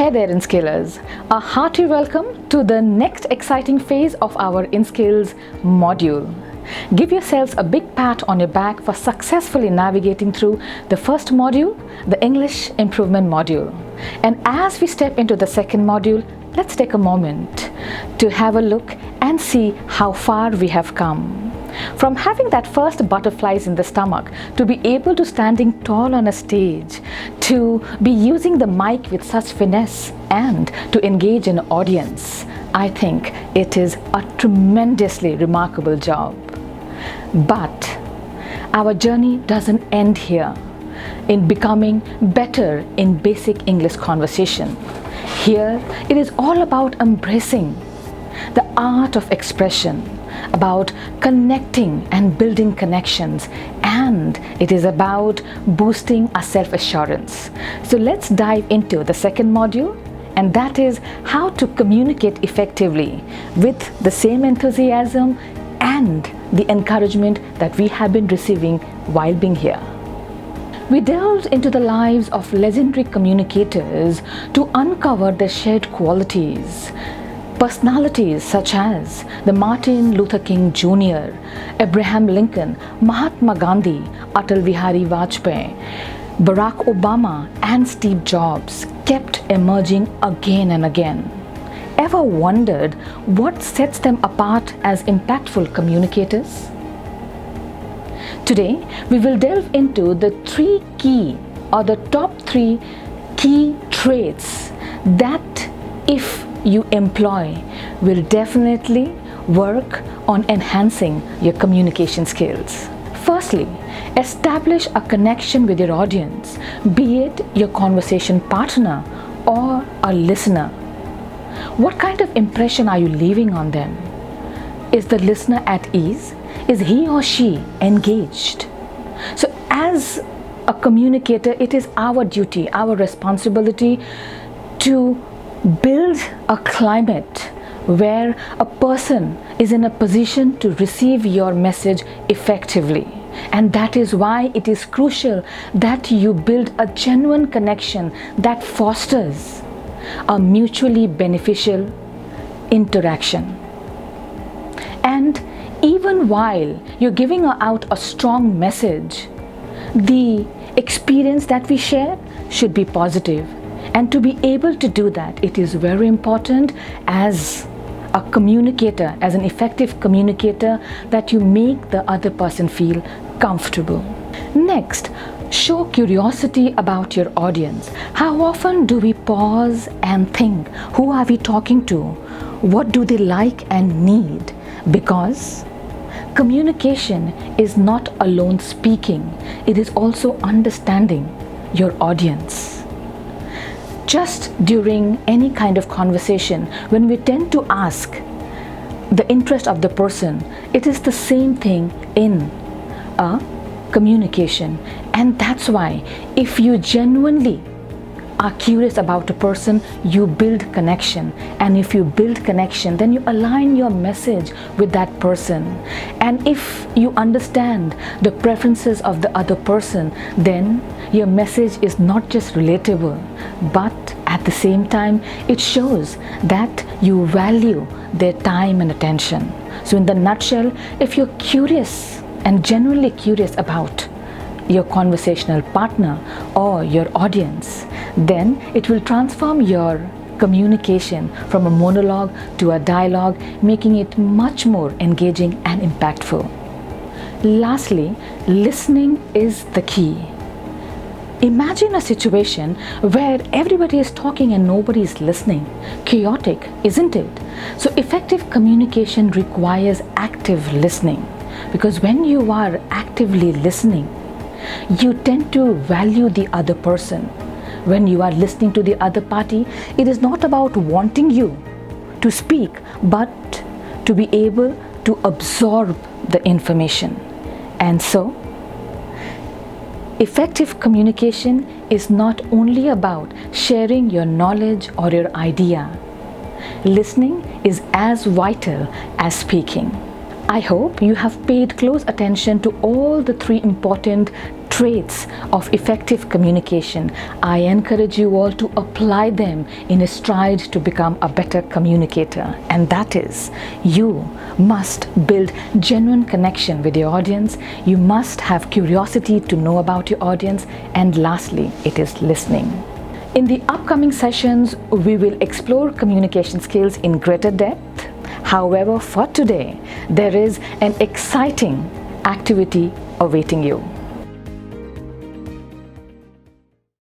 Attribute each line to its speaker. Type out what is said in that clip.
Speaker 1: Hey there, InSkillers! A hearty welcome to the next exciting phase of our InSkills module. Give yourselves a big pat on your back for successfully navigating through the first module, the English Improvement module. And as we step into the second module, let's take a moment to have a look and see how far we have come. From having that first butterflies in the stomach, to be able to standing tall on a stage, to be using the mic with such finesse, and to engage an audience, I think it is a tremendously remarkable job. But our journey doesn't end here in becoming better in basic English conversation. Here it is all about embracing the art of expression, about connecting and building connections, and it is about boosting our self-assurance. So let's dive into the second module, and that is how to communicate effectively with the same enthusiasm and the encouragement that we have been receiving while being here. We delved into the lives of legendary communicators to uncover their shared qualities. Personalities such as the Martin Luther King Jr., Abraham Lincoln, Mahatma Gandhi, Atal Bihari Vajpayee, Barack Obama, and Steve Jobs kept emerging again and again. Ever wondered what sets them apart as impactful communicators? Today, we will delve into the top three key traits that, if you employ, will definitely work on enhancing your communication skills. Firstly, establish a connection with your audience, be it your conversation partner or a listener. What kind of impression are you leaving on them? Is the listener at ease? Is he or she engaged? So as a communicator, it is our duty, our responsibility to build a climate where a person is in a position to receive your message effectively. And that is why it is crucial that you build a genuine connection that fosters a mutually beneficial interaction. And even while you're giving out a strong message, the experience that we share should be positive. And to be able to do that, it is very important as a communicator, as an effective communicator, that you make the other person feel comfortable. Next, show curiosity about your audience. How often do we pause and think, who are we talking to? What do they like and need? Because communication is not alone speaking, it is also understanding your audience. Just during any kind of conversation, when we tend to ask the interest of the person, it is the same thing in a communication. And that's why if you genuinely are curious about a person, you build connection. And if you build connection, then you align your message with that person. And if you understand the preferences of the other person, then your message is not just relatable, but at the same time, it shows that you value their time and attention. So in the nutshell, if you're curious and genuinely curious about your conversational partner or your audience, then it will transform your communication from a monologue to a dialogue, making it much more engaging and impactful. Lastly, listening is the key. Imagine a situation where everybody is talking and nobody is listening. Chaotic, isn't it? So effective communication requires active listening, because when you are actively listening, you tend to value the other person. When you are listening to the other party, it is not about wanting you to speak, but to be able to absorb the information. And so, effective communication is not only about sharing your knowledge or your idea. Listening is as vital as speaking. I hope you have paid close attention to all the three important traits of effective communication. I encourage you all to apply them in a stride to become a better communicator. And that is, you must build genuine connection with your audience. You must have curiosity to know about your audience. And lastly, it is listening. In the upcoming sessions, we will explore communication skills in greater depth. However, for today, there is an exciting activity awaiting you.